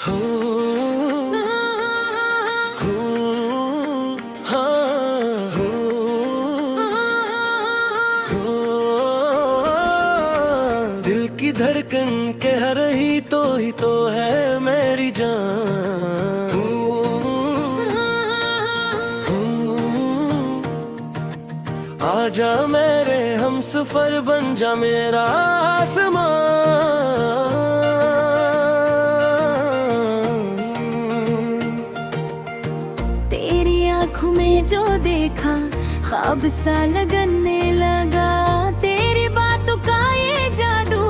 हो, हो, हाँ, हो, हो, दिल की धड़कन कह रही तो है मेरी जान। आजा मेरे हमसफर बन जा मेरा आसमान। तेरी आँखों में जो देखा ख्वाब सा लगने लगा, तेरी बातों का ये जादू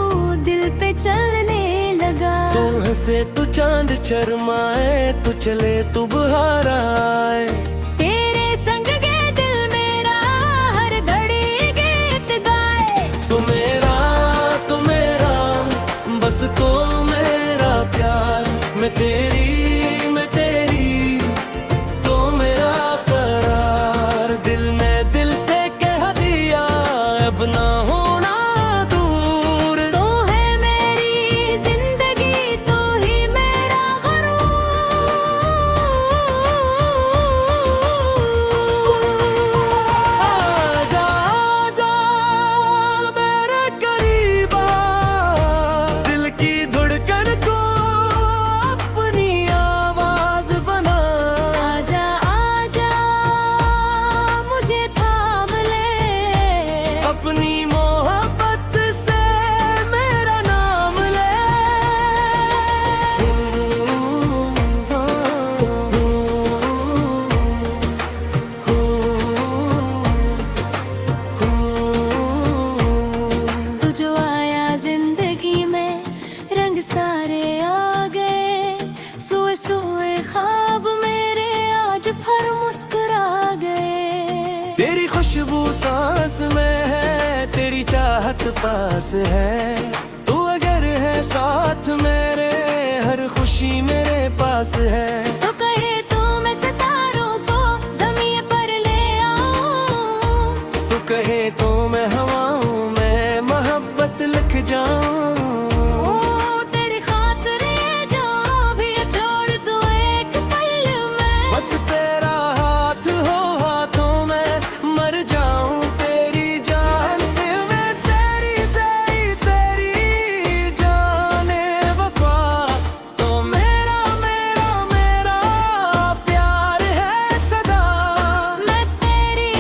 दिल पे चलने लगा। तू हंसे तू चांद शर्माए, तू चले तू बहार आए, तेरे संग के दिल मेरा हर घड़ी गीत गाए। तू मेरा बस तो मेरा प्यार, मैं तेरी तो मेरा करार। दिल ने दिल से कह दिया अब ना होना दूर। तो है मेरी जिंदगी तो ही मेरा गरूर। आजा आजा मेरे करीब आ, दिल की धड़कन को अपनी आवाज बना। आजा आजा मुझे थाम ले, अपनी मोहब्बत से मेरा नाम ले। तू जो आया जिंदगी में रंग सारे आ गए। सोए सोए ख्वाब मेरे आज भर मुस्कुरा गए। तेरी खुशबू सांस में है, तेरी चाहत पास है, तू अगर है साथ मेरे हर खुशी मेरे पास है। तो कहे तो मैं सितारों को ज़मीन पर ले आऊं, तू कहे तो मैं हवाओं में मोहब्बत लिख जाऊं। ओ तेरी खातिर ये जो भी छोड़ दूं एक पल में। बस तेरा हाथ हो हाथों में मर जाऊं तेरी जान में। तेरी जाने वफा तो मेरा प्यार है सदा। मैं तेरी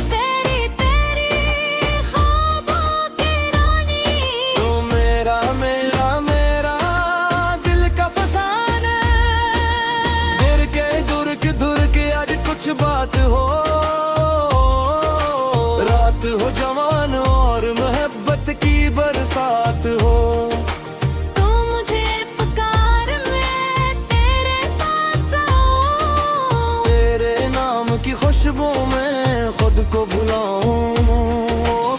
ख्वाबों की रानी। तो मेरा दिल का फसाना। दुर के आज कुछ बात हो, रात हो जवान और मोहब्बत की बरसात हो। तो मुझे पुकार मैं तेरे पास आऊं, तेरे नाम की खुशबू में खुद को भुलाऊं।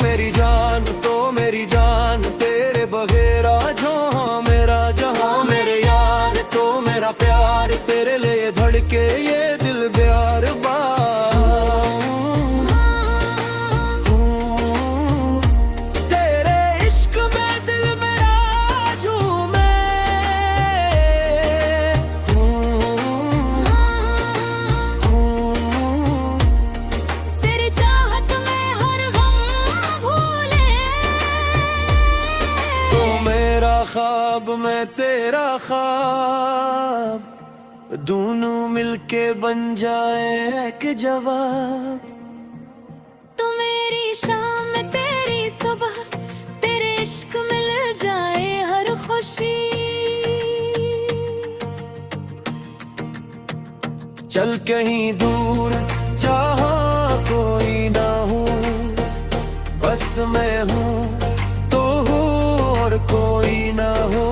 मेरी जान तो मेरी जान, तेरे बगैर जो मेरा जहां। मेरे यार तो मेरा प्यार, तेरे लिए धड़के ये दिल प्यार तेरे इश्क में दिल मेरा झूमे। तेरी चाहत में हर गम भूले। तो मेरा ख्वाब मैं तेरा ख्वाब, दोनों मिलके बन जाए एक जवाब। तो मेरी शाम तेरी सुबह, तेरे इश्क मिल जाए हर खुशी। चल कहीं दूर जहाँ कोई ना हो, बस मैं हूँ तो हूँ और कोई ना हो।